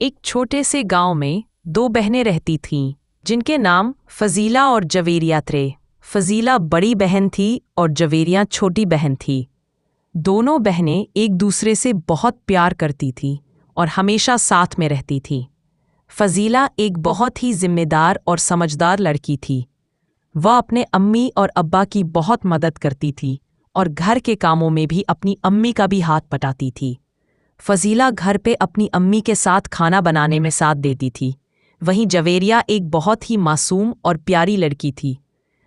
एक छोटे से गांव में दो बहनें रहती थीं, जिनके नाम फजीला और जवेरिया थे। फजीला बड़ी बहन थी और जवेरिया छोटी बहन थी। दोनों बहनें एक दूसरे से बहुत प्यार करती थीं और हमेशा साथ में रहती थीं। फजीला एक बहुत ही जिम्मेदार और समझदार लड़की थी। वह अपने अम्मी और अब्बा की बहुत मदद करती थी और घर के कामों में भी अपनी अम्मी का भी हाथ बटाती थी। फजीला घर पे अपनी अम्मी के साथ खाना बनाने में साथ देती थी। वहीं जवेरिया एक बहुत ही मासूम और प्यारी लड़की थी।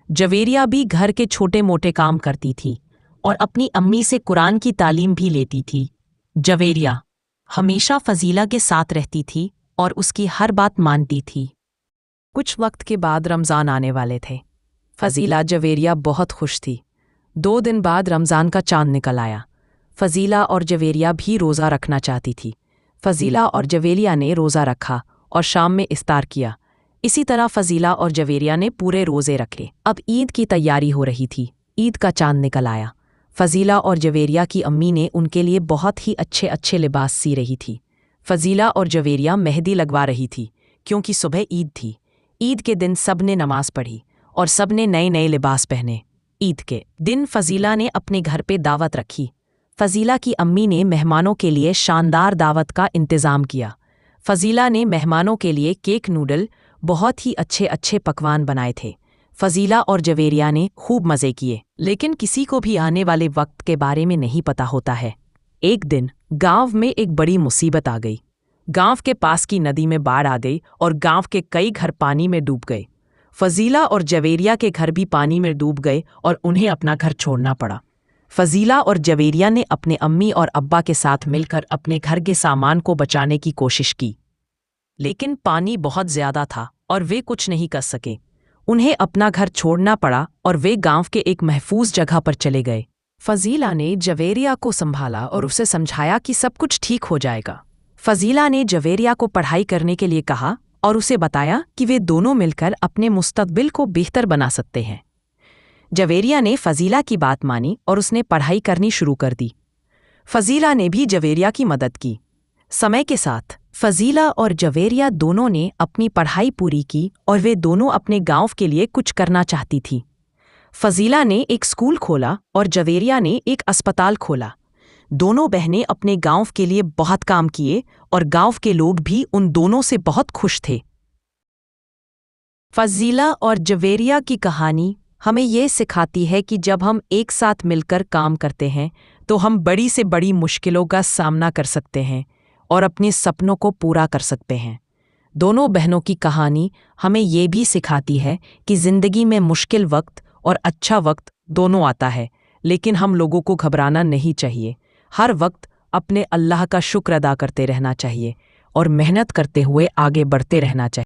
जवेरिया भी घर के छोटे मोटे काम करती थी और अपनी अम्मी से कुरान की तालीम भी लेती थी। जवेरिया हमेशा फजीला के साथ रहती थी और उसकी हर बात मानती थी। कुछ वक्त के बाद रमज़ान आने वाले थे। फजीला जवेरिया बहुत खुश थी। 2 दिन बाद रमज़ान का चांद निकल आया। फजीला और जवेरिया भी रोज़ा रखना चाहती थी। फजीला और जवेरिया ने रोज़ा रखा और शाम में इफ्तार किया। इसी तरह फजीला और जवेरिया ने पूरे रोज़े रखे। अब ईद की तैयारी हो रही थी। ईद का चांद निकल आया। फजीला और जवेरिया की अम्मी ने उनके लिए बहुत ही अच्छे अच्छे लिबास सी रही थी। फजीला और जवेरिया मेहंदी लगवा रही थी क्योंकि सुबह ईद थी। ईद के दिन सब ने नमाज पढ़ी और सब ने नए नए लिबास पहने। ईद के दिन फजीला ने अपने घर पे दावत रखी। फजीला की अम्मी ने मेहमानों के लिए शानदार दावत का इंतज़ाम किया। फजीला ने मेहमानों के लिए केक, नूडल, बहुत ही अच्छे अच्छे पकवान बनाए थे। फजीला और जवेरिया ने खूब मज़े किए, लेकिन किसी को भी आने वाले वक्त के बारे में नहीं पता होता है। एक दिन गांव में एक बड़ी मुसीबत आ गई। गांव के पास की नदी में बाढ़ आ गई और गांव के कई घर पानी में डूब गए। फजीला और जवेरिया के घर भी पानी में डूब गए और उन्हें अपना घर छोड़ना पड़ा। फजीला और जवेरिया ने अपने अम्मी और अब्बा के साथ मिलकर अपने घर के सामान को बचाने की कोशिश की, लेकिन पानी बहुत ज़्यादा था और वे कुछ नहीं कर सके। उन्हें अपना घर छोड़ना पड़ा और वे गांव के एक महफूज जगह पर चले गए। फजीला ने जवेरिया को संभाला और उसे समझाया कि सब कुछ ठीक हो जाएगा। फजीला ने जवेरिया को पढ़ाई करने के लिए कहा और उसे बताया कि वे दोनों मिलकर अपने मुस्तकबिल को बेहतर बना सकते हैं। जवेरिया ने फजीला की बात मानी और उसने पढ़ाई करनी शुरू कर दी। फजीला ने भी जवेरिया की मदद की। समय के साथ फजीला और जवेरिया दोनों ने अपनी पढ़ाई पूरी की और वे दोनों अपने गांव के लिए कुछ करना चाहती थी। फजीला ने एक स्कूल खोला और जवेरिया ने एक अस्पताल खोला। दोनों बहनें अपने गांव के लिए बहुत काम किए और गांव के लोग भी उन दोनों से बहुत खुश थे। फजीला और जवेरिया की कहानी हमें ये सिखाती है कि जब हम एक साथ मिलकर काम करते हैं तो हम बड़ी से बड़ी मुश्किलों का सामना कर सकते हैं और अपने सपनों को पूरा कर सकते हैं। दोनों बहनों की कहानी हमें ये भी सिखाती है कि ज़िंदगी में मुश्किल वक्त और अच्छा वक्त दोनों आता है, लेकिन हम लोगों को घबराना नहीं चाहिए। हर वक्त अपने अल्लाह का शुक्र अदा करते रहना चाहिए और मेहनत करते हुए आगे बढ़ते रहना चाहिए।